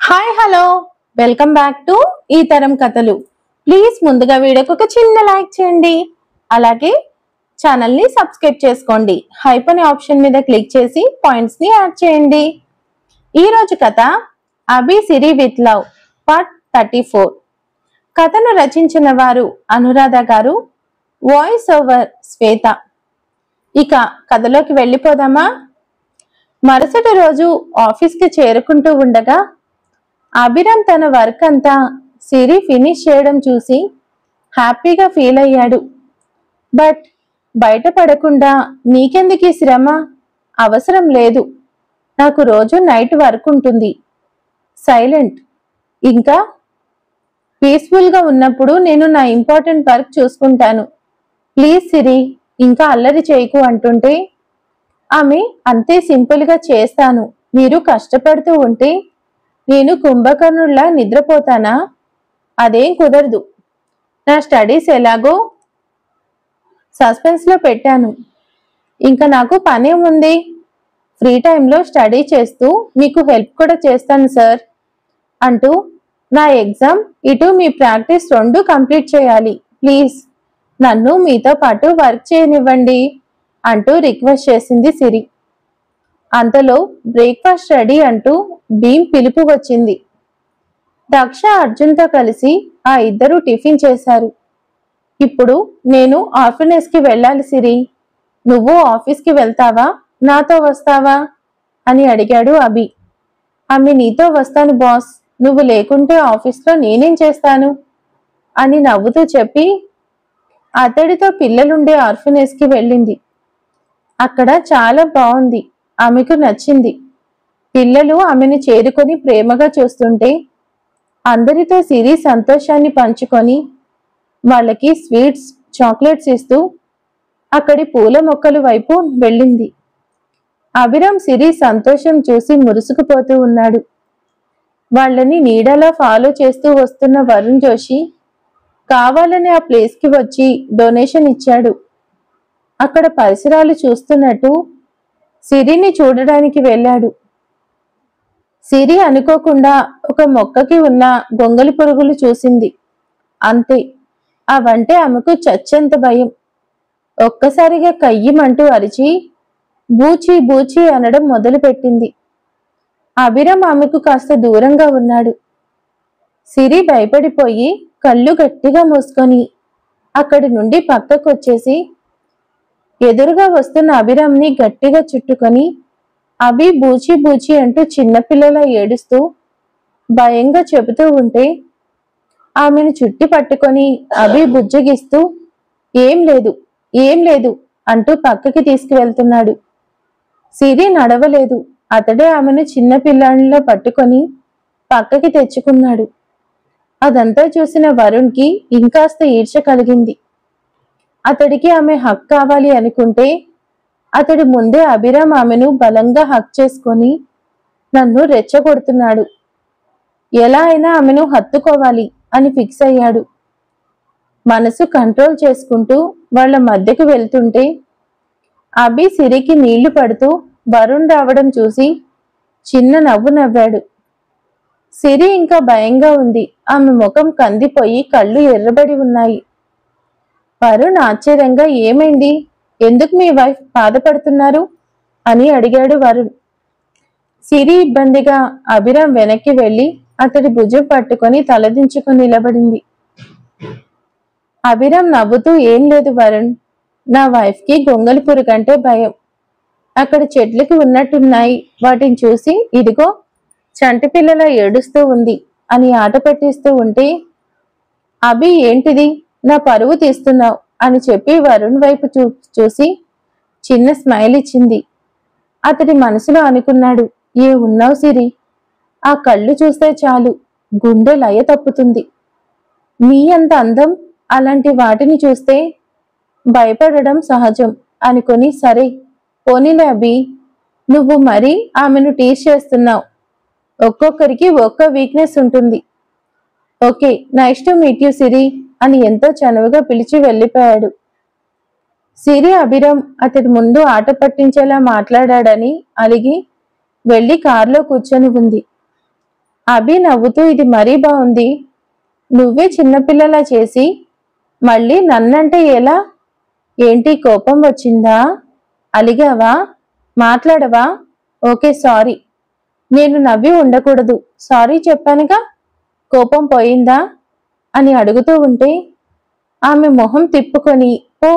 Hi hello welcome back to ఈ తరం కథలు. ప్లీజ్ ముందుగా వీడియోకి ఒక చిన్న లైక్ చేయండి, అలాగే ఛానల్ ని సబ్స్క్రైబ్ చేసుకోండి. హైప్ అనే ఆప్షన్ మీద క్లిక్ చేసి పాయింట్స్ ని యాడ్ చేయండి. ఈ రోజు కథ అభి సిరి విత్ లవ్ పార్ట్ 34. కథను రచించిన వారు అనురాధ గారు, వాయిస్ ఓవర్ శ్వేత. ఇక కథలోకి వెళ్ళిపోదామా? మరుసటి రోజు ఆఫీస్కి చేరుకుంటూ ఉండగా అభిరామ్ తన వర్క్ అంతా సిరి ఫినిష్ చేయడం చూసి హ్యాపీగా ఫీల్ అయ్యాడు. బట్ బయటపడకుండా నీకెందుకు ఈ శ్రమ, అవసరం లేదు, నాకు రోజు నైట్ వర్క్ ఉంటుంది, సైలెంట్, ఇంకా పీస్ఫుల్గా ఉన్నప్పుడు నేను నా ఇంపార్టెంట్ వర్క్ చూసుకుంటాను, ప్లీజ్ సిరి ఇంకా అల్లరి చేయకు అంటుంటే ఆమె అంతే సింపుల్గా చేస్తాను, మీరు కష్టపడుతూ ఉంటే నేను కుంభకర్ణుల్లా నిద్రపోతానా, అదేం కుదరదు, నా స్టడీస్ ఎలాగో సస్పెన్స్ లో పెట్టాను, ఇంకా నాకు పనే ఉంది, ఫ్రీ టైంలో స్టడీ చేస్తూ మీకు హెల్ప్ కూడా చేస్తాను సార్ అంటూ నా ఎగ్జామ్ ఇటు మీ ప్రాక్టీస్ రెండు కంప్లీట్ చేయాలి, ప్లీజ్ నన్ను మీతో పాటు వర్క్ చేయనివ్వండి అంటూ రిక్వెస్ట్ చేసింది సిరి. అంతలో బ్రేక్ఫాస్ట్ రెడీ అంటూ భీమ్ పిలుపు వచ్చింది. దక్ష అర్జున్తో కలిసి ఆ ఇద్దరు టిఫిన్ చేశారు. ఇప్పుడు నేను ఆఫీస్ కి వెళ్ళాలి సిరి, నువ్వు ఆఫీస్కి వెళ్తావా నాతో వస్తావా అని అడిగాడు అభి. ఆమె నీతో వస్తాను బాస్, నువ్వు లేకుంటే ఆఫీస్లో నేనేం చేస్తాను అని నవ్వుతూ చెప్పి అతడితో పిల్లలుండే ఆర్ఫనేజ్ కి వెళ్ళింది. అక్కడ చాలా బాగుంది, ఆమెకు నచ్చింది. పిల్లలు ఆమెను చేరుకొని ప్రేమగా చూస్తుంటే అందరితో సిరి సంతోషాన్ని పంచుకొని వాళ్ళకి స్వీట్స్ చాక్లెట్స్ ఇస్తూ అక్కడి పూల మొక్కల వైపు వెళ్ళింది. అభిరామ్ సిరి సంతోషం చూసి మురుసుకుపోతూ ఉన్నాడు. వాళ్ళని నీడలా ఫాలో చేస్తూ వస్తున్న వరుణ్ జోషి కావాలని ఆ ప్లేస్కి వచ్చి డొనేషన్ ఇచ్చాడు. అక్కడ పరిసరాలు చూస్తున్నట్టు సిరిని చూడడానికి వెళ్ళాడు. సిరి అనుకోకుండా ఒక మొక్కకి ఉన్న గొంగలి పురుగులు చూసింది. అంతే, అవంటే ఆమెకు చచ్చెంత భయం. ఒక్కసారిగా కయ్యమంటూ అరిచి బూచి బూచి అనడం మొదలుపెట్టింది. అభిరామ్ ఆమెకు కాస్త దూరంగా ఉన్నాడు. సిరి భయపడిపోయి కళ్ళు గట్టిగా మూసుకొని అక్కడి నుండి పక్కకొచ్చేసి ఎదురుగా వస్తున్న అభిరామ్ని గట్టిగా చుట్టుకొని అభి బూచి బూచి అంటూ చిన్నపిల్లలా ఏడుస్తూ భయంగా చెబుతూ ఉంటే ఆమెను చుట్టి పట్టుకొని అభి బుజ్జగిస్తూ ఏం లేదు ఏం లేదు అంటూ పక్కకి తీసుకువెళ్తున్నాడు. సిరి నడవలేదు, అతడే ఆమెను చిన్నపిల్లాడిలా పట్టుకొని పక్కకి తెచ్చుకున్నాడు. అదంతా చూసిన వరుణ్కి ఇంకాస్త ఈర్ష్య కలిగింది. అతడికి ఆమె హక్ కావాలి అనుకుంటే అతడి ముందే అభిరామ్ ఆమెను బలంగా హక్ చేసుకొని నన్ను రెచ్చగొడుతున్నాడు, ఎలా అయినా ఆమెను హత్తుకోవాలి అని ఫిక్స్ అయ్యాడు. మనసు కంట్రోల్ చేసుకుంటూ వాళ్ళ మధ్యకు వెళ్తుంటే అభి సిరికి నీళ్లు పడుతూ వరుణ్ రావడం చూసి చిన్న నవ్వు నవ్వాడు. సిరి ఇంకా భయంగా ఉంది, ఆమె ముఖం కందిపోయి కళ్ళు ఎర్రబడి ఉన్నాయి. వరుణ్ ఆశ్చర్యంగా ఏమైంది, ఎందుకు మీ వైఫ్ బాధపడుతున్నారు అని అడిగాడు వరుణ్. సిరి ఇబ్బందిగా అభిరామ్ వెనక్కి వెళ్లి అతడి భుజం పట్టుకొని తలదించుకొని నిలబడింది. అభిరామ్ నవ్వుతూ ఏం లేదు వరుణ్, నా వైఫ్ కి గొంగలి పురుగంటే భయం, అక్కడ చెట్లకి ఉన్నట్టున్నాయి, వాటిని చూసి ఇదిగో చంటి పిల్లలా ఏడుస్తూ ఉంది అని ఆట పట్టిస్తూ ఉంటే అభి ఏంటిది నా పరువు తీస్తున్నావు అని చెప్పి వరుణ్ వైపు చూసి చిన్న స్మైల్ ఇచ్చింది. అతడి మనసులో అనుకున్నాడు, ఏ ఉన్నావు సిరి, ఆ కళ్ళు చూస్తే చాలు గుండె లయ తప్పుతుంది, నీ అంత అందం అలాంటి వాటిని చూస్తే భయపడడం సహజం అనుకొని సరే పోనీలే అభి, నువ్వు మరీ ఆమెను టీచ్ చేస్తున్నావు, ఒక్కొక్కరికి ఒక్క వీక్నెస్ ఉంటుంది, okay nice to meet you Siri అని ఎంతో చనువుగా పిలిచి వెళ్ళిపోయాడు. సిరి అభిరామ్ అతడి ముందు ఆట పట్టించేలా మాట్లాడాడని అలిగి వెళ్లి కారులో కూర్చొని ఉంది. అభి నవ్వుతూ ఇది మరీ బాగుంది. నువ్వే చిన్నపిల్లలా చేసి మళ్ళీ నన్నంటే ఎలా? ఏంటి కోపం వచ్చిందా? అలిగావా? మాట్లాడవా? Okay sorry. నేను నవ్వి ఉండకూడదు. సారీ చెప్పానుగా. కోపం పోయిందా అని అడుగుతూ ఉంటే ఆమె మొహం తిప్పుకొని ఓ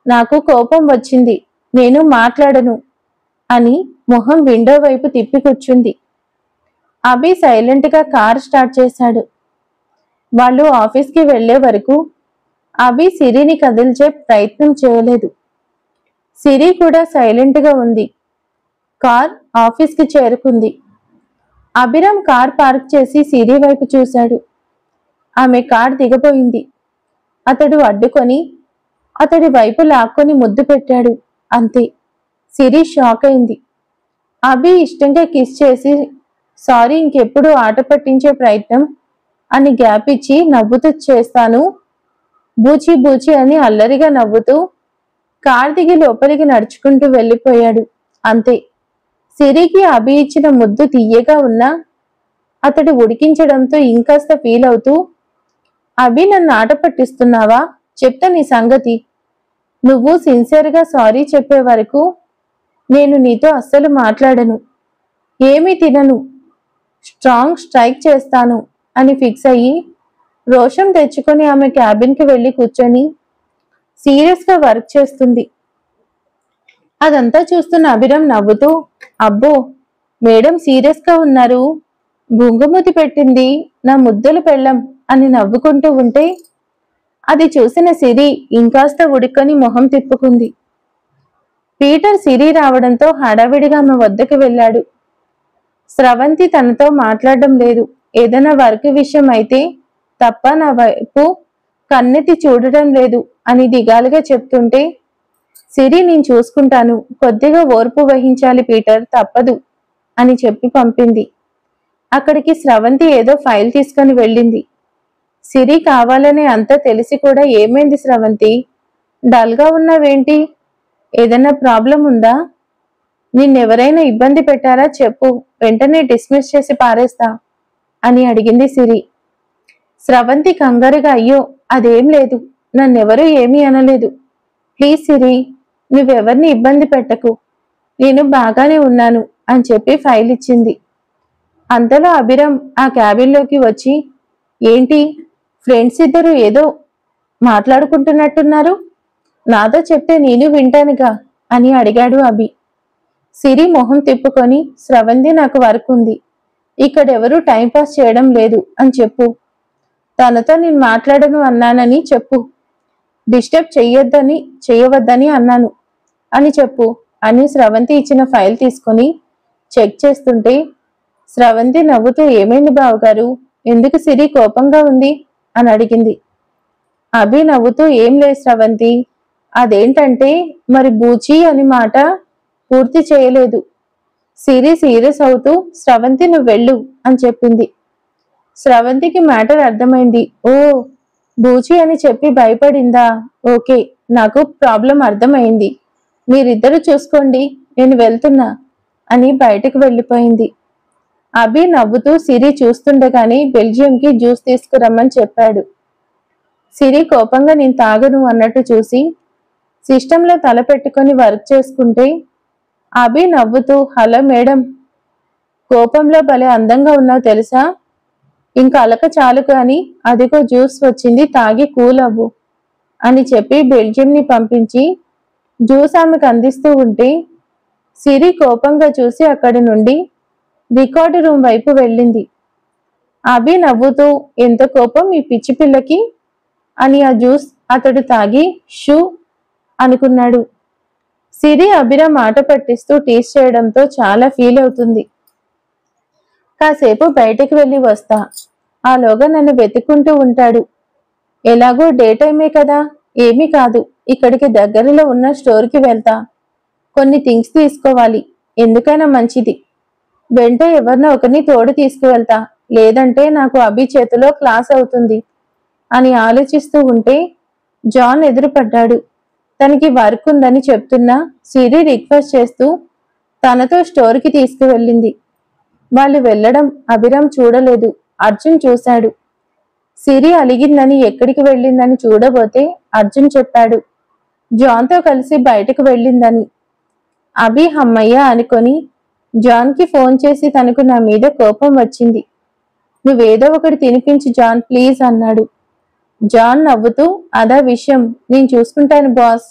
నాకు కోపం వచ్చింది, నేను మాట్లాడను అని మొహం విండో వైపు తిప్పి కూర్చుంది. అభి సైలెంట్గా కార్ స్టార్ట్ చేశాడు. వాళ్ళు ఆఫీస్కి వెళ్లే వరకు అభి సిరిని కదిల్చే ప్రయత్నం చేయలేదు. సిరి కూడా సైలెంట్గా ఉంది. కార్ ఆఫీస్కి చేరుకుంది. అభిరామ్ కార్ పార్క్ చేసి సిరి వైపు చూశాడు. ఆమె కార్ దిగబోయింది. అతడు అడ్డుకొని అతడి వైపు లాక్కొని ముద్దు పెట్టాడు. అంతే. సిరి షాక్ అయింది. అభి ఇష్టంగా కిస్ చేసి సారీ, ఇంకెప్పుడు ఆట పట్టించే ప్రయత్నం అని గ్యాప్ ఇచ్చి నవ్వుతూ చేస్తాను బూచి బూచి అని అల్లరిగా నవ్వుతూ కార్ దిగి లోపలికి నడుచుకుంటూ వెళ్ళిపోయాడు. అంతే. సిరికి అభి ఇచ్చిన ముద్దు తీయగా ఉన్నా అతడు ఉడికించడంతో ఇంకాస్త ఫీల్ అవుతూ అభి నన్ను ఆట పట్టిస్తున్నావా? చెప్తా నీ సంగతి. నువ్వు సిన్సియర్గా సారీ చెప్పే వరకు నేను నీతో అస్సలు మాట్లాడను, ఏమీ తినను, స్ట్రాంగ్ స్ట్రైక్ చేస్తాను అని ఫిక్స్ అయ్యి రోషం తెచ్చుకొని ఆమె క్యాబిన్కి వెళ్ళి కూర్చొని సీరియస్గా వర్క్ చేస్తుంది. అదంతా చూస్తున్న అభిరామ్ నవ్వుతూ అబ్బో మేడం సీరియస్గా ఉన్నారు, బుంగుమూతి పెట్టింది నా ముద్దుల పెళ్ళం అని నవ్వుకుంటూ ఉంటే అది చూసిన సిరి ఇంకాస్త ఉడుకొని మొహం తిప్పుకుంది. పీటర్ సిరి రావడంతో హడావిడిగా ఆమె వద్దకు వెళ్ళాడు. స్రవంతి తనతో మాట్లాడడం లేదు. ఏదైనా వర్క్ విషయం అయితే తప్ప నా వైపు కన్నెత్తి చూడటం లేదు అని దిగాలుగా చెప్తుంటే సిరి నేను చూసుకుంటాను, కొద్దిగా ఓర్పు వహించాలి పీటర్, తప్పదు అని చెప్పి పంపింది. అక్కడికి స్రవంతి ఏదో ఫైల్ తీసుకొని వెళ్ళింది. సిరి కావాలనే అంతా తెలిసి కూడా ఏమైంది స్రవంతి? డల్గా ఉన్నావేంటి? ఏదైనా ప్రాబ్లం ఉందా? నిన్నెవరైనా ఇబ్బంది పెట్టారా చెప్పు, వెంటనే డిస్మిస్ చేసి పారేస్తా అని అడిగింది సిరి. స్రవంతి కంగారుగా అయ్యో అదేం లేదు, నన్నెవరూ ఏమీ అనలేదు, ప్లీజ్ సిరి నువ్వెవరిని ఇబ్బంది పెట్టకు, నేను బాగానే ఉన్నాను అని చెప్పి ఫైల్ ఇచ్చింది. అంతలో అభిరామ్ ఆ క్యాబిన్లోకి వచ్చి ఏంటి ఫ్రెండ్స్ ఇద్దరు ఏదో మాట్లాడుకుంటున్నట్టున్నారు, నాతో చెప్తే నేను వింటానుగా అని అడిగాడు అభి. సిరి మొహం తిప్పుకొని స్రవంతి నాకు వర్క్ ఉంది, ఇక్కడెవరూ టైంపాస్ చేయడం లేదు అని చెప్పు, తనతో నేను మాట్లాడను అన్నానని చెప్పు, డిస్టర్బ్ చేయవద్దని అన్నాను అని చెప్పు అని స్రవంతి ఇచ్చిన ఫైల్ తీసుకొని చెక్ చేస్తుంటే స్రవంతి నవ్వుతూ ఏమైంది బావగారు, ఎందుకు సిరి కోపంగా ఉంది అని అడిగింది. అభి నవ్వుతూ ఏం లేదు స్రవంతి, అదేంటంటే మరి బూచి అని మాట పూర్తి చేయలేదు. సిరి సీరియస్ అవుతూ స్రవంతి నువ్వు వెళ్ళు అని చెప్పింది. స్రవంతికి మ్యాటర్ అర్థమైంది. ఓ బూచి అని చెప్పి భయపడిందా? ఓకే, నాకు ప్రాబ్లం అర్థమైంది, మీరిద్దరు చూసుకోండి, నేను వెళ్తున్నా అని బయటకు వెళ్ళిపోయింది. అభి నవ్వుతూ సిరి చూస్తుండగానే బెల్జియంకి జ్యూస్ తీసుకురమ్మని చెప్పాడు. సిరి కోపంగా నేను తాగను అన్నట్టు చూసి సిస్టంలో తల పెట్టుకొని వర్క్ చేసుకుంటే అభి నవ్వుతూ హలో మేడం, కోపంలో భలే అందంగా ఉన్నావు తెలుసా, ఇంకా అలక చాలు కాని అదిగో జ్యూస్ వచ్చింది, తాగి కూల్ అవ్వు అని చెప్పి బెల్జియంని పంపించి జ్యూస్ ఆమెకు అందిస్తూ ఉంటే సిరి కోపంగా చూసి అక్కడి నుండి రికార్డు రూమ్ వైపు వెళ్ళింది. అభి నవ్వుతూ ఎంత కోపం ఈ పిచ్చి పిల్లకి అని ఆ జ్యూస్ అతడు తాగి షూ అనుకున్నాడు. సిరి అభిరామ్ మాట పట్టిస్తూ టీస్ చేయడంతో చాలా ఫీల్ అవుతుంది. కాసేపు బయటకు వెళ్ళి వస్తా, ఆలోగా నన్ను వెతుక్కుంటూ ఉంటాడు, ఎలాగో డే టైమే కదా, ఏమీ కాదు, ఇక్కడికి దగ్గరలో ఉన్న స్టోర్కి వెళ్తా, కొన్ని థింగ్స్ తీసుకోవాలి, ఎందుకైనా మంచిది, వెంట ఎవరినో ఒకరిని తోడు తీసుకువెళ్తా, లేదంటే నాకు అభి చేతిలో క్లాస్ అవుతుంది అని ఆలోచిస్తూ ఉంటే జాన్ ఎదురుపడ్డాడు. తనకి వర్క్ ఉందని చెప్తున్నా సిరి రిక్వెస్ట్ చేస్తూ తనతో స్టోర్కి తీసుకువెళ్ళింది. వాళ్ళు వెళ్ళడం అభిరామ్ చూడలేదు, అర్జున్ చూశాడు. సిరి అలిగిందని ఎక్కడికి వెళ్ళిందని చూడబోతే అర్జున్ చెప్పాడు జాన్తో కలిసి బయటకు వెళ్ళిందని. అభి హమ్మయ్య అనుకొని జాన్కి ఫోన్ చేసి తనకు నా మీద కోపం వచ్చింది, నువ్వేదో ఒకటి తినిపించు జాన్ ప్లీజ్ అన్నాడు. జాన్ నవ్వుతూ అదా విషయం, నేను చూసుకుంటాను బాస్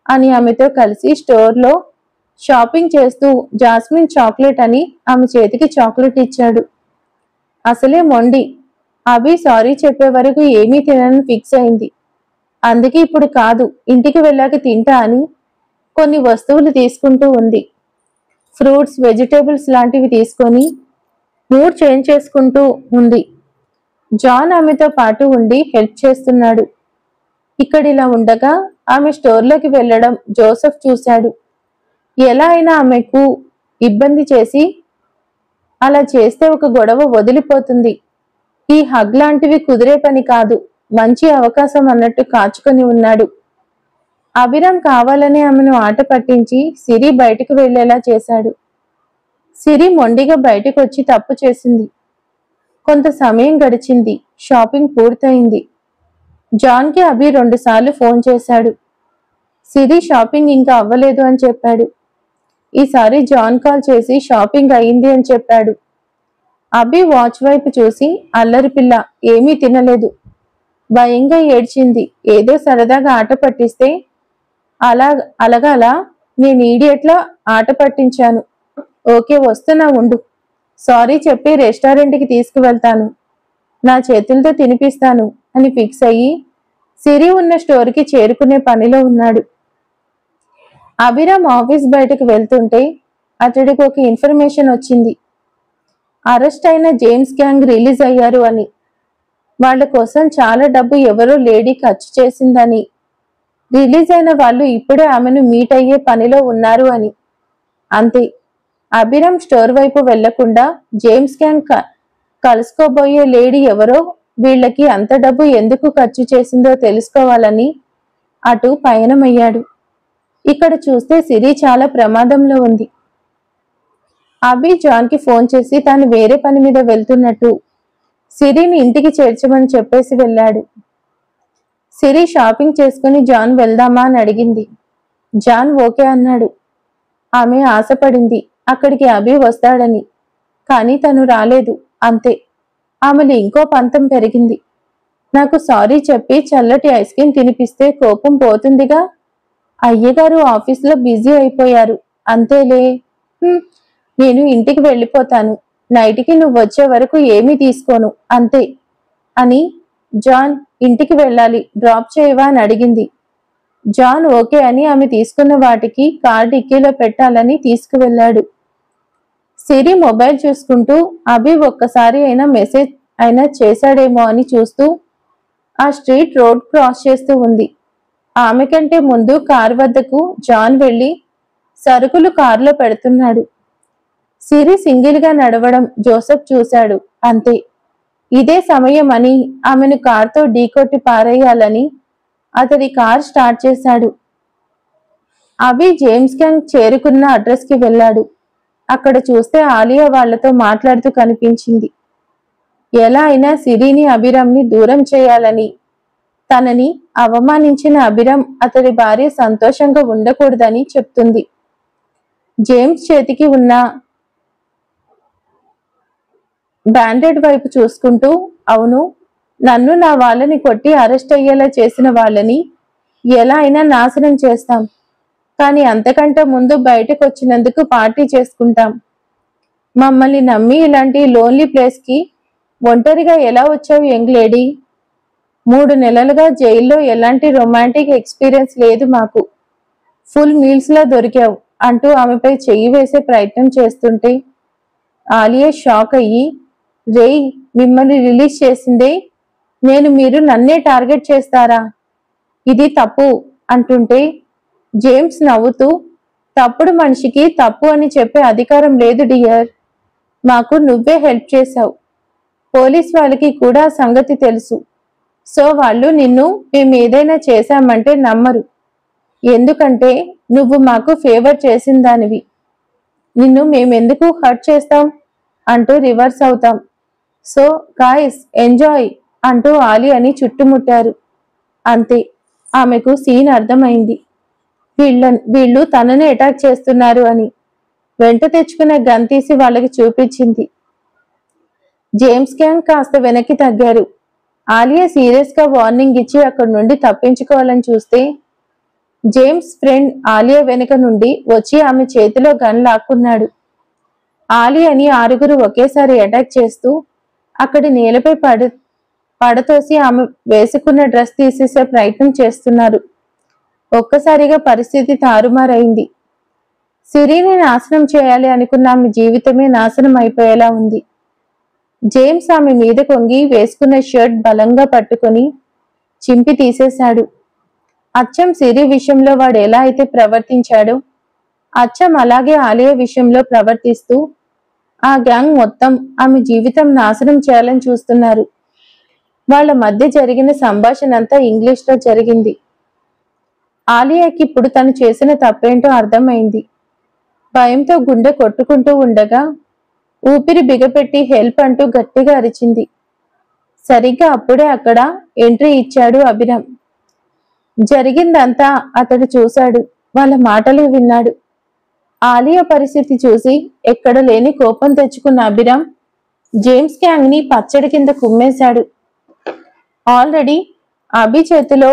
అని ఆమెతో కలిసి స్టోర్లో షాపింగ్ చేస్తూ జాస్మిన్ చాక్లెట్ అని ఆమె చేతికి చాక్లెట్ ఇచ్చాడు. అసలే మొండి. అభి సారీ చెప్పే వరకు ఏమీ తినని ఫిక్స్ అయింది. అందుకే ఇప్పుడు కాదు ఇంటికి వెళ్ళాక తింటా అని కొన్ని వస్తువులు తీసుకుంటూ ఉంది. ఫ్రూట్స్, వెజిటేబుల్స్ లాంటివి తీసుకొని మూడ్ చేంజ్ చేసుకుంటూ ఉంది. జాన్ ఆమెతో పాటు ఉండి హెల్ప్ చేస్తున్నాడు. ఇక్కడిలా ఉండగా ఆమె స్టోర్లోకి వెళ్ళడం జోసెఫ్ చూశాడు. ఎలా అయినా ఆమెకు ఇబ్బంది చేసి అలా చేస్తే ఒక గొడవ వదిలిపోతుంది. ఈ హగ్ లాంటివి కుదిరే పని కాదు, మంచి అవకాశం అన్నట్టు కాచుకొని ఉన్నాడు. అభిరామ్ కావాలని ఆమెను ఆట పట్టించి సిరి బయటకు వెళ్లేలా చేశాడు. సిరి మొండిగా బయటకు వచ్చి తప్పు చేసింది. కొంత సమయం గడిచింది. షాపింగ్ పూర్తయింది. జాన్కి అభి 2 సార్లు ఫోన్ చేశాడు. సిరి షాపింగ్ ఇంకా అవ్వలేదు అని చెప్పాడు. ఈసారి జాన్ కాల్ చేసి షాపింగ్ అయింది అని చెప్పాడు. అభి వాచ్ వైపు చూసి అల్లరి పిల్ల, ఏమీ తినలేదు, భయంగా ఏడ్చింది, ఏదో సరదాగా ఆట పట్టిస్తే అలగాలా, నేను ఈడియట్లా ఆట పట్టించాను. ఓకే వస్తున్నా ఉండు, సారీ చెప్పి రెస్టారెంట్కి తీసుకువెళ్తాను, నా చేతులతో తినిపిస్తాను అని ఫిక్స్ అయ్యి సిరి ఉన్న స్టోర్కి చేరుకునే పనిలో ఉన్నాడు. అభిరామ్ ఆఫీస్ బయటకు వెళ్తుంటే అతడికి ఒక ఇన్ఫర్మేషన్ వచ్చింది. అరెస్ట్ అయిన జేమ్స్ గ్యాంగ్ రిలీజ్ అయ్యారు అని, వాళ్ల కోసం చాలా డబ్బు ఎవరో లేడీ ఖర్చు చేసిందని, రిలీజ్ అయిన వాళ్ళు ఇప్పుడే ఆమెను మీట్ అయ్యే పనిలో ఉన్నారు అని. అంతే. అభిరామ్ స్టోర్ వైపు వెళ్లకుండా జేమ్స్ గ్యాంగ్ కలుసుకోబోయే లేడీ ఎవరో, వీళ్ళకి అంత డబ్బు ఎందుకు ఖర్చు చేసిందో తెలుసుకోవాలని అటు పయనమయ్యాడు. ఇక్కడ చూస్తే సిరి చాలా ప్రమాదంలో ఉంది. అభి జాన్కి ఫోన్ చేసి తాను వేరే పని మీద వెళ్తున్నట్టు సిరిని ఇంటికి చేర్చమని చెప్పేసి వెళ్ళాడు. సిరి షాపింగ్ చేసుకుని జాన్ వెళ్దామా అని అడిగింది. జాన్ ఓకే అన్నాడు. ఆమె ఆశపడింది అక్కడికి అభి వస్తాడని, కానీ తను రాలేదు. అంతే. ఆమెలో ఇంకో పంతం పెరిగింది. నాకు సారీ చెప్పి చల్లటి ఐస్ క్రీమ్ తినిపిస్తే కోపం పోతుందిగా, అయ్యగారు ఆఫీస్లో బిజీ అయిపోయారు, అంతేలే, నేను ఇంటికి వెళ్ళిపోతాను, నైట్కి నువ్వు వచ్చే వరకు ఏమీ తీసుకోను, అంతే అని. జాన్ ఇంటికి వెళ్ళాలి, డ్రాప్ చేయవా అని అడిగింది. జాన్ ఓకే అని ఆమె తీసుకున్న వాటికి కార్ డిక్కీలో పెట్టాలని తీసుకువెళ్ళాడు. సిరి మొబైల్ చూసుకుంటూ అభి ఒక్కసారి అయినా మెసేజ్ అయినా చేశాడేమో అని చూస్తూ ఆ స్ట్రీట్ రోడ్ క్రాస్ చేస్తూ ఉంది. ఆమె కంటే ముందు కార్ వద్దకు జాన్ వెళ్లి సరుకులు కారులో పెడుతున్నాడు. సిరి సింగిల్ గా నడవడం జోసెఫ్ చూశాడు. అంతే. ఇదే సమయం అని ఆమెను కార్తో ఢీకొట్టి పారేయాలని అతడి కార్ స్టార్ట్ చేశాడు. అభి జేమ్స్ గ్యాంగ్ చేరుకున్న అడ్రస్ కి వెళ్ళాడు. అక్కడ చూస్తే ఆలియా వాళ్లతో మాట్లాడుతూ కనిపించింది. ఎలా అయినా సిరిని అభిరామ్ని దూరం చేయాలని, తనని అవమానించిన అభిరామ్ అతడి భార్య సంతోషంగా ఉండకూడదని చెప్తుంది. జేమ్స్ చేతికి ఉన్న బ్యాండెడ్ వైపు చూసుకుంటూ, అవును, నన్ను నా వాళ్ళని కొట్టి అరెస్ట్ అయ్యేలా చేసిన వాళ్ళని ఎలా అయినా నాశనం చేస్తాం, కానీ అంతకంటే ముందు బయటకు వచ్చినందుకు పార్టీ చేసుకుంటాం. మమ్మల్ని నమ్మి ఇలాంటి లోన్లీ ప్లేస్కి ఒంటరిగా ఎలా వచ్చావు యంగ్ లేడీ? 3 నెలలుగా జైల్లో ఎలాంటి రొమాంటిక్ ఎక్స్పీరియన్స్ లేదు మాకు, ఫుల్ మీల్స్లా దొరికావు అంటూ ఆమెపై చెయ్యి వేసే ప్రయత్నం చేస్తుంటే ఆలియా షాక్ అయ్యి, రేయ్, మిమ్మల్ని రిలీజ్ చేసిందే నేను, మీరు నన్నే టార్గెట్ చేస్తారా, ఇది తప్పు అంటుంటే జేమ్స్ నవ్వుతూ, తప్పుడు మనిషికి తప్పు అని చెప్పే అధికారం లేదు డియర్, మాకు నువ్వే హెల్ప్ చేశావు, పోలీస్ వాళ్ళకి కూడా సంగతి తెలుసు, సో వాళ్ళు నిన్ను మేము ఏదైనా చేశామంటే నమ్మరు, ఎందుకంటే నువ్వు మాకు ఫేవర్ చేసిన దానివి, నిన్ను మేమెందుకు హర్ట్ చేస్తాం, అంటూ రివర్స్ అవుతాం. సో గాయ్స్ ఎంజాయ్ అంటూ ఆలియాని చుట్టుముట్టారు. అంతే, ఆమెకు సీన్ అర్థమైంది. వీళ్ళు తనని అటాక్ చేస్తున్నారు అని. వెంట తెచ్చుకున్న గన్ తీసి వాళ్ళకి చూపించింది. జేమ్స్ గ్యాంగ్ కాస్త వెనక్కి తగ్గారు. ఆలియా సీరియస్ గా వార్నింగ్ ఇచ్చి అక్కడి నుండి తప్పించుకోవాలని చూస్తే జేమ్స్ ఫ్రెండ్ ఆలియా వెనుక నుండి వచ్చి ఆమె చేతిలో గన్ లాక్కున్నాడు. ఆలియాని 6 ఒకేసారి అటాక్ చేస్తూ అక్కడి నేలపై పడతోసి ఆమె వేసుకున్న డ్రెస్ తీసేసే ప్రయత్నం చేస్తున్నారు. ఒక్కసారిగా పరిస్థితి తారుమారైంది. సిరిని నాశనం చేయాలి అనుకున్న ఆమె జీవితమే నాశనం అయిపోయేలా ఉంది. జేమ్స్ ఆమె మీద కొంగి వేసుకున్న షర్ట్ బలంగా పట్టుకొని చింపి తీసేశాడు. అచ్చం సిరి విషయంలో వాడు ఎలా అయితే ప్రవర్తించాడో అచ్చం అలాగే ఆలియా విషయంలో ప్రవర్తిస్తూ ఆ గ్యాంగ్ మొత్తం ఆమె జీవితం నాశనం చేయాలని చూస్తున్నారు. వాళ్ళ మధ్య జరిగిన సంభాషణ అంతా ఇంగ్లీష్లో జరిగింది. ఆలియాకి ఇప్పుడు తను చేసిన తప్పేంటో అర్థమైంది. భయంతో గుండె కొట్టుకుంటూ ఉండగా ఊపిరి బిగపెట్టి హెల్ప్ అంటూ గట్టిగా అరిచింది. సరిగ్గా అప్పుడే అక్కడ ఎంట్రీ ఇచ్చాడు అభిరామ్. జరిగిందంతా అతడు చూశాడు, వాళ్ళ మాటలు విన్నాడు. ఆలియా పరిస్థితి చూసి ఎక్కడ లేని కోపం తెచ్చుకున్న అభిరామ్ జేమ్స్ గ్యాంగ్ ని పచ్చడి కింద కుమ్మేశాడు. ఆల్రెడీ అభి చేతిలో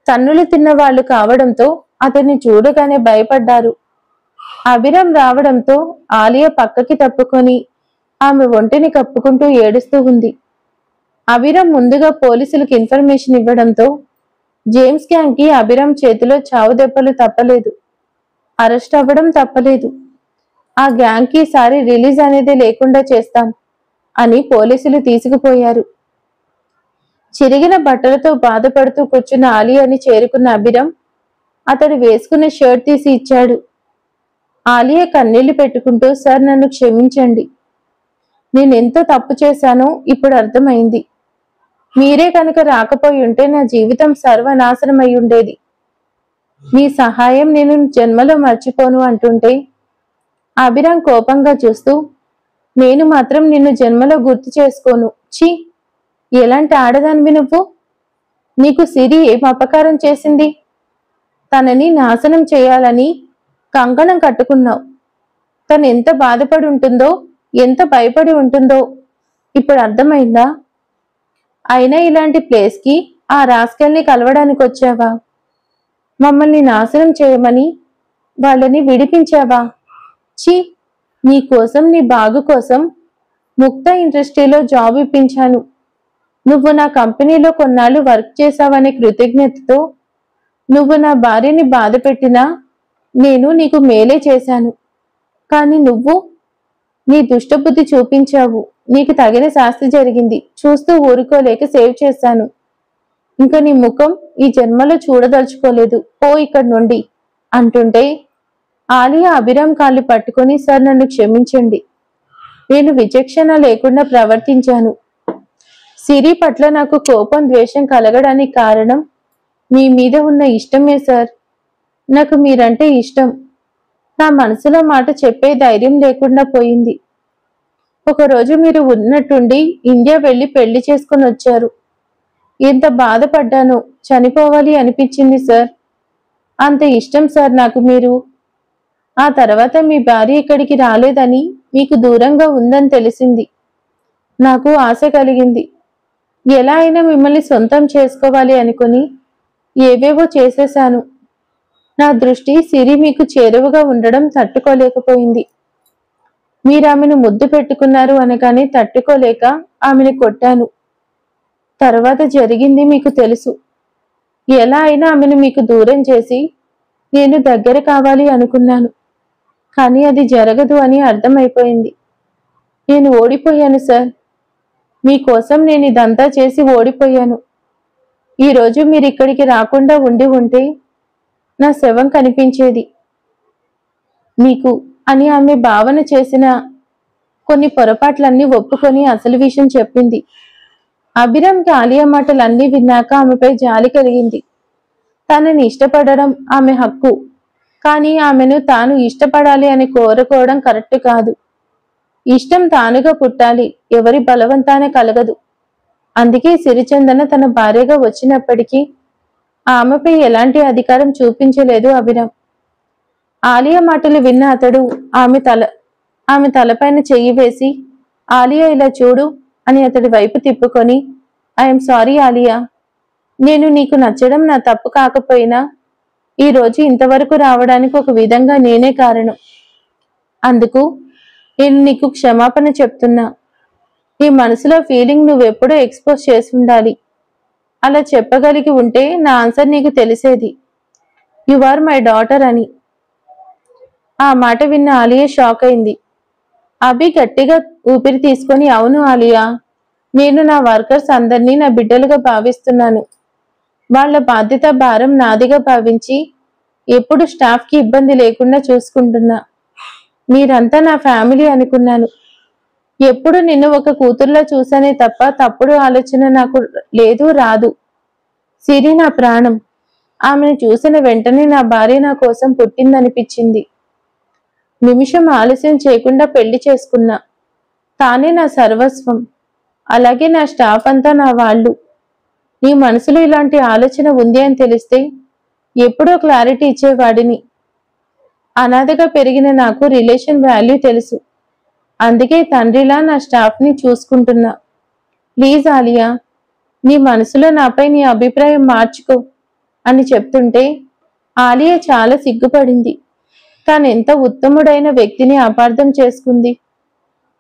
తన్నులు తిన్న వాళ్ళు కావడంతో అతన్ని చూడగానే భయపడ్డారు. అభిరామ్ రావడంతో ఆలియా పక్కకి తప్పుకొని ఆమె ఒంటిని కప్పుకుంటూ ఏడుస్తూ ఉంది. అభిరామ్ ముందుగా పోలీసులకు ఇన్ఫర్మేషన్ ఇవ్వడంతో జేమ్స్ గ్యాంగ్ కి అభిరామ్ చేతిలో చావు దెబ్బలు తప్పలేదు, అరెస్ట్ అవ్వడం తప్పలేదు. ఆ గ్యాంగ్ కి ఈసారి రిలీజ్ అనేది లేకుండా చేస్తాం అని పోలీసులు తీసుకుపోయారు. చిరిగిన బట్టలతో బాధపడుతూ కూర్చున్న ఆలియాని చేరుకున్న అభిరామ్ అతడు వేసుకున్న షర్ట్ తీసి ఇచ్చాడు. ఆలియా కన్నీళ్లు పెట్టుకుంటూ, సార్ నన్ను క్షమించండి, నేనెంతో తప్పు చేశానో ఇప్పుడు అర్థమైంది. మీరే కనుక రాకపోయి ఉంటే నా జీవితం సర్వనాశనం అయి ఉండేది. మీ సహాయం నేను జన్మలో మర్చిపోను అంటుంటే అభిరామ్ కోపంగా చూస్తూ, నేను మాత్రం నిన్ను జన్మలో గుర్తు చేసుకోను. ఛీ, ఎలాంటి ఆడదానివి నువ్వు? నీకు సిరి ఏం అపకారం చేసింది? తనని నాశనం చేయాలని కంకణం కట్టుకున్నావు. తను ఎంత బాధపడి ఉంటుందో, ఎంత భయపడి ఉంటుందో ఇప్పుడు అర్థమైందా? అయినా ఇలాంటి ప్లేస్కి ఆ రాస్కల్ని కలవడానికి వచ్చావా? మమ్మల్ని నాశనం చేయమని వాళ్ళని విడిపించావా? ఛీ, నీ కోసం, నీ బాగు కోసం ముక్తా ఇండస్ట్రీలో జాబ్ ఇప్పించాను. నువ్వు నా కంపెనీలో కొన్నాళ్ళు వర్క్ చేశావనే కృతజ్ఞతతో నువ్వు నా భార్యని బాధ పెట్టినా నేను నీకు మేలే చేశాను. కానీ నువ్వు నీ దుష్టబుద్ధి చూపించావు. నీకు తగిన శాస్తి జరిగింది. చూస్తూ ఊరుకోలేక సేవ్ చేశాను. ఇంకా నీ ముఖం ఈ జన్మలో చూడదలుచుకోలేదు. ఓ ఇక్కడి నుండి అంటుంటే ఆలియా అభిరామ్ కాళ్ళు పట్టుకొని, సార్ నన్ను క్షమించండి, నేను విచక్షణ లేకుండా ప్రవర్తించాను. సిరి పట్ల నాకు కోపం, ద్వేషం కలగడానికి కారణం మీ మీద ఉన్న ఇష్టమే సార్. నాకు మీరంటే ఇష్టం. నా మనసులో మాట చెప్పే ధైర్యం లేకుండా పోయింది. ఒకరోజు మీరు ఉన్నట్టుండి ఇండియా వెళ్ళి పెళ్లి చేసుకుని వచ్చారు. ఎంత బాధపడ్డానో, చనిపోవాలి అనిపించింది సార్. అంత ఇష్టం సార్ నాకు మీరు. ఆ తర్వాత మీ భార్య ఇక్కడికి రాలేదని, మీకు దూరంగా ఉందని తెలిసింది. నాకు ఆశ కలిగింది. ఎలా అయినా మిమ్మల్ని సొంతం చేసుకోవాలి అనుకుని ఏవేవో చేసేశాను. నా దృష్టి సిరి మీకు చేరువగా ఉండడం తట్టుకోలేకపోయింది. మీరు ఆమెను ముద్దు పెట్టుకున్నారు అనగానే తట్టుకోలేక ఆమెను కొట్టాను. తర్వాత జరిగింది మీకు తెలుసు. ఎలా అయినా ఆమెను మీకు దూరం చేసి నేను దగ్గర కావాలి అనుకున్నాను. కానీ అది జరగదు అని అర్థమైపోయింది. నేను ఓడిపోయాను సార్. మీకోసం నేను ఇదంతా చేసి ఓడిపోయాను. ఈరోజు మీరు ఇక్కడికి రాకుండా ఉండి ఉంటే నా శవం కనిపించేది మీకు అని ఆమె భావన చేసిన కొన్ని పొరపాట్లన్నీ ఒప్పుకొని అసలు విషయం చెప్పింది. అభిరామ్కి ఆలియా మాటలన్నీ విన్నాక ఆమెపై జాలి కలిగింది. తనని ఇష్టపడడం ఆమె హక్కు, కానీ ఆమెను తాను ఇష్టపడాలి అని కోరుకోవడం కరెక్ట్ కాదు. ఇష్టం తానుగా పుట్టాలి, ఎవరి బలవంతాన కలగదు. అందుకే సిరిచందన తన భార్యగా వచ్చినప్పటికీ ఆమెపై ఎలాంటి అధికారం చూపించలేదు అభిరామ్. ఆలియా మాటలు విన్న అతడు ఆమె తలపైన చెయ్యి వేసి, ఆలియా ఇలా చూడు అని అతడి వైపు తిప్పుకొని, ఐఎమ్ సారీ ఆలియా, నేను నీకు నచ్చడం నా తప్పు కాకపోయినా ఈ రోజు ఇంతవరకు రావడానికి ఒక విధంగా నేనే కారణం. అందుకు నేను నీకు క్షమాపణ చెప్తున్నా. నీ మనసులో ఫీలింగ్ నువ్వెప్పుడూ ఎక్స్పోజ్ చేసి ఉండాలి. అలా చెప్పగలిగి ఉంటే నా ఆన్సర్ నీకు తెలిసేది, యు ఆర్ మై డాటర్ అని. ఆ మాట విన్న ఆలియా షాక్ అయింది. అభి గట్టిగా ఊపిరి తీసుకొని, అవును ఆలియా, నేను నా వర్కర్స్ అందరినీ నా బిడ్డలుగా భావిస్తున్నాను. వాళ్ల బాధ్యత భారం నాదిగా భావించి ఎప్పుడు స్టాఫ్కి ఇబ్బంది లేకుండా చూసుకుంటున్నా. మీరంతా నా ఫ్యామిలీ అనుకున్నాను. ఎప్పుడు నిన్ను ఒక కూతుర్లా చూసానే తప్ప తప్పుడు ఆలోచన నాకు లేదు, రాదు. సిరి నా ప్రాణం. ఆమెను చూసిన వెంటనే నా భార్య నా కోసం పుట్టిందనిపించింది. నిమిషం ఆలస్యం చేయకుండా పెళ్లి చేసుకున్నా. తానే నా సర్వస్వం. అలాగే నా స్టాఫ్ అంతా నా వాళ్ళు. నీ మనసులో ఇలాంటి ఆలోచన ఉంది అని తెలిస్తే ఎప్పుడో క్లారిటీ ఇచ్చేవాడిని. అనాథగా పెరిగిన నాకు రిలేషన్ వాల్యూ తెలుసు. అందుకే తండ్రిలా నా స్టాఫ్ని చూసుకుంటున్నా. ప్లీజ్ ఆలియా, నీ మనసులో నాపై నీ అభిప్రాయం మార్చుకో అని చెప్తుంటే ఆలియా చాలా సిగ్గుపడింది. తానెంత ఉత్తముడైన వ్యక్తిని అపార్థం చేసుకుంది.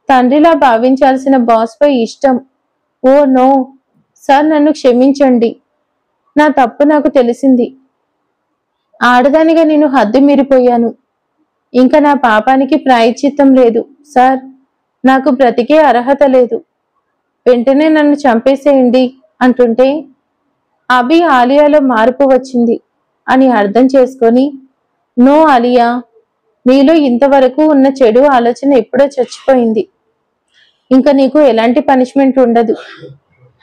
తండ్రిలా భావించాల్సిన బాస్ పై ఇష్టం. ఓ నో సార్, నన్ను క్షమించండి. నా తప్పు నాకు తెలిసింది. ఆడదానిగా నేను హద్దు మీరిపోయాను. ఇంకా నా పాపానికి ప్రాయశ్చిత్తం లేదు సార్. నాకు బ్రతికే అర్హత లేదు. వెంటనే నన్ను చంపేసేయండి అంటుంటే అభి ఆలియాలో మార్పు వచ్చింది అని అర్థం చేసుకొని, నో ఆలియా, నీలో ఇంతవరకు ఉన్న చెడు ఆలోచన ఎప్పుడో చచ్చిపోయింది. ఇంకా నీకు ఎలాంటి పనిష్మెంట్ ఉండదు.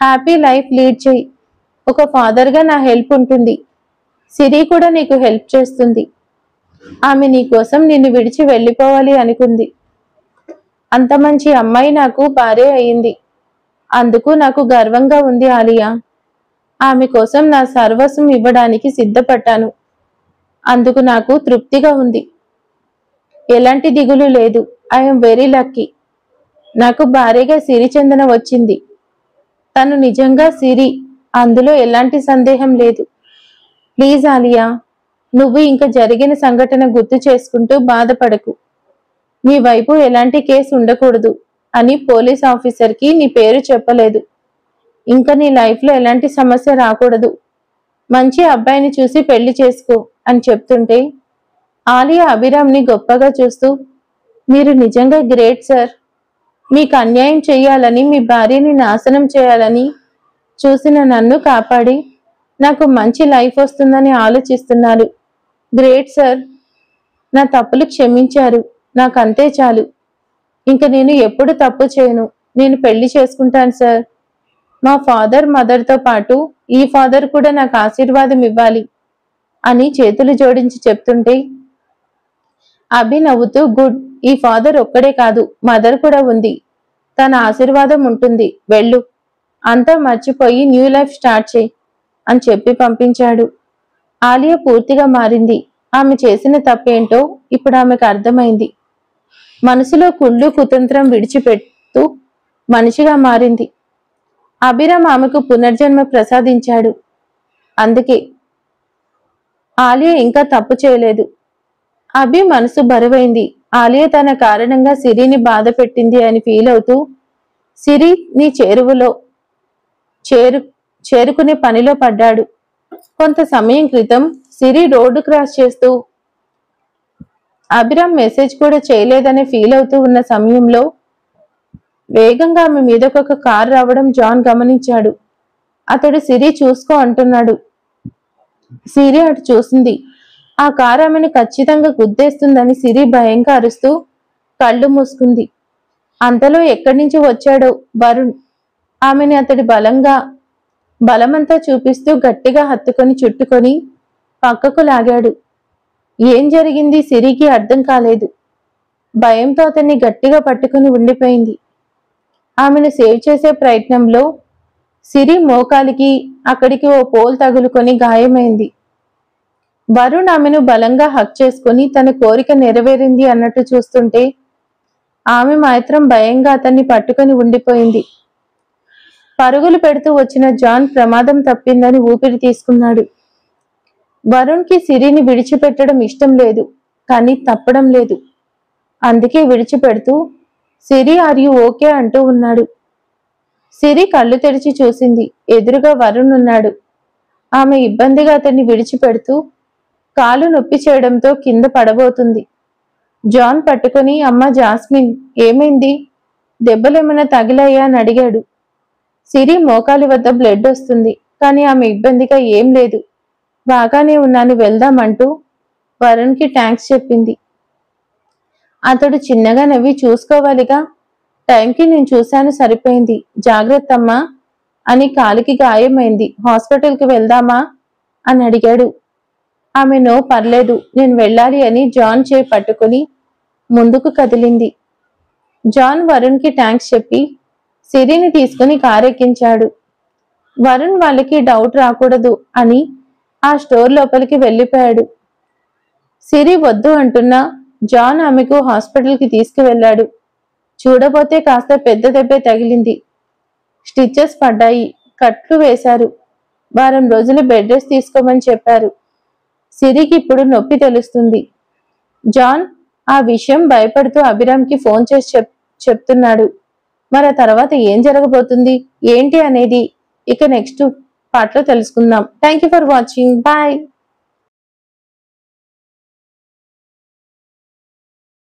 హ్యాపీ లైఫ్ లీడ్ చేయి. ఒక ఫాదర్గా నా హెల్ప్ ఉంటుంది. సిరి కూడా నీకు హెల్ప్ చేస్తుంది. ఆమె నీ కోసం నిన్ను విడిచి వెళ్ళిపోవాలి అనుకుంది. అంత మంచి అమ్మాయి నాకు భార్య అయింది. అందుకు నాకు గర్వంగా ఉంది ఆలియా. ఆమె కోసం నా సర్వస్వం ఇవ్వడానికి సిద్ధపడ్డాను. అందుకు నాకు తృప్తిగా ఉంది. ఎలాంటి దిగులు లేదు. I'm very lucky. నాకు భార్యగా సిరిచందన వచ్చింది. తను నిజంగా సిరి, అందులో ఎలాంటి సందేహం లేదు. ప్లీజ్ ఆలియా, నువ్వు ఇంకా జరిగిన సంఘటన గుర్తు చేసుకుంటూ బాధపడకు. నీ వైపు ఎలాంటి కేసు ఉండకూడదు అని పోలీస్ ఆఫీసర్కి నీ పేరు చెప్పలేదు. ఇంకా నీ లైఫ్లో ఎలాంటి సమస్య రాకూడదు. మంచి అబ్బాయిని చూసి పెళ్లి చేసుకో అని చెప్తుంటే ఆలియా అభిరామ్ని గొప్పగా చూస్తూ, మీరు నిజంగా గ్రేట్ సార్. మీకు అన్యాయం చేయాలని, మీ భార్యని నాశనం చేయాలని చూసిన నన్ను కాపాడి నాకు మంచి లైఫ్ వస్తుందని ఆలోచిస్తున్నారు. Great sir. నా తప్పులు క్షమించారు. నాకు అంతే చాలు. ఇంక నేను ఎప్పుడు తప్పు చేయను. నేను పెళ్లి చేసుకుంటాను సార్. మా ఫాదర్ మదర్తో పాటు ఈ ఫాదర్ కూడా నాకు ఆశీర్వాదం ఇవ్వాలి అని చేతులు జోడించి చెప్తుంటే అభి నవ్వుతూ, గుడ్, ఈ ఫాదర్ ఒక్కడే కాదు, మదర్ కూడా ఉంది. తన ఆశీర్వాదం ఉంటుంది. వెళ్ళు. అంతా మర్చిపోయి న్యూ లైఫ్ స్టార్ట్ చేయి అని చెప్పి పంపించాడు. ఆలియా పూర్తిగా మారింది. ఆమె చేసిన తప్పేంటో ఇప్పుడు ఆమెకు అర్థమైంది. మనసులో కుళ్ళు కుతంత్రం విడిచిపెడుతూ మనిషిగా మారింది. అభిరామ్ ఆమెకు పునర్జన్మ ప్రసాదించాడు. అందుకే ఆలియా ఇంకా తప్పు చేయలేదు. అభి మనసు బరువైంది. ఆలియా తన కారణంగా సిరిని బాధ పెట్టింది అని ఫీల్ అవుతూ సిరి నీ చేరువలో చేరుకునే పనిలో పడ్డాడు. కొంత సమయం క్రితం సిరి రోడ్డు క్రాస్ చేస్తూ అభిరామ్ మెసేజ్ కూడా చేయలేదని ఫీల్ అవుతూ ఉన్న సమయంలో వేగంగా ఆమె మీదకు ఒక కారు రావడం జాన్ గమనించాడు. అతడు సిరి చూసుకో అంటున్నాడు. సిరి అటు చూసింది. ఆ కారు ఆమెను ఖచ్చితంగా గుద్దేస్తుందని సిరి భయంగా అరుస్తూ కళ్ళు మూసుకుంది. అంతలో ఎక్కడి నుంచి వచ్చాడో వరుణ్ ఆమెని అతడి బలమంతా చూపిస్తూ గట్టిగా హత్తుకొని చుట్టుకొని పక్కకు లాగాడు. ఏం జరిగింది సిరికి అర్థం కాలేదు. భయంతో అతన్ని గట్టిగా పట్టుకుని ఉండిపోయింది. ఆమెను సేవ్ చేసే ప్రయత్నంలో సిరి మోకాలికి అక్కడికి ఓ పోల్ తగులుకొని గాయమైంది. వరుణ్ ఆమెను బలంగా హక్ చేసుకుని తన కోరిక నెరవేరింది అన్నట్టు చూస్తుంటే ఆమె మాత్రం భయంగా అతన్ని పట్టుకొని ఉండిపోయింది. పరుగులు పెడుతూ వచ్చిన జాన్ ప్రమాదం తప్పిందని ఊపిరి తీసుకున్నాడు. వరుణ్కి సిరిని విడిచిపెట్టడం ఇష్టం లేదు, కానీ తప్పడం లేదు. అందుకే విడిచిపెడుతూ సిరి ఆర్ యు ఓకే అంటూ ఉన్నాడు. సిరి కళ్ళు తెరిచి చూసింది. ఎదురుగా వరుణ్ ఉన్నాడు. ఆమె ఇబ్బందిగా అతన్ని విడిచిపెడుతూ కాలు నొప్పి చేయడంతో కింద పడబోతుంది. జాన్ పట్టుకుని అమ్మా జాస్మిన్ ఏమైంది, దెబ్బలేమైనా తగిలాయా అని అడిగాడు. సిరి మోకాలి వద్ద బ్లడ్ వస్తుంది, కానీ ఆమె ఇబ్బందిగా ఏం లేదు, బాగానే ఉన్నాను వెళ్దామంటూ వరుణ్కి థ్యాంక్స్ చెప్పింది. అతడు చిన్నగా నవ్వి చూసుకోవాలిగా, టైంకి నేను చూశాను సరిపోయింది, జాగ్రత్త అమ్మా అని కాలికి గాయమైంది, హాస్పిటల్కి వెళ్దామా అని అడిగాడు. ఆమె నో పర్లేదు నేను వెళ్ళాలి అని జాన్ చేయి పట్టుకుని ముందుకు కదిలింది. జాన్ వరుణ్కి థ్యాంక్స్ చెప్పి సిరిని తీసుకుని కారెక్కించాడు. వరుణ్ వాళ్ళకి డౌట్ రాకూడదు అని ఆ స్టోర్ లోపలికి వెళ్ళిపోయాడు. సిరి వద్దు అంటున్నా జాన్ ఆమెకు హాస్పిటల్కి తీసుకువెళ్ళాడు. చూడబోతే కాస్త పెద్ద దెబ్బే తగిలింది. స్టిచెస్ పడ్డాయి, కట్లు వేశారు. వారం రోజులు బెడ్ రెస్ట్ తీసుకోమని చెప్పారు. సిరికి ఇప్పుడు నొప్పి తెలుస్తుంది. జాన్ ఆ విషయం భయపడుతూ అభిరామ్కి ఫోన్ చేసి చెప్తున్నాడు. మరి ఆ తర్వాత ఏం జరగబోతుంది ఏంటి అనేది ఇక నెక్స్ట్ పార్ట్లో తెలుసుకుందాం. Thank you for watching. Bye.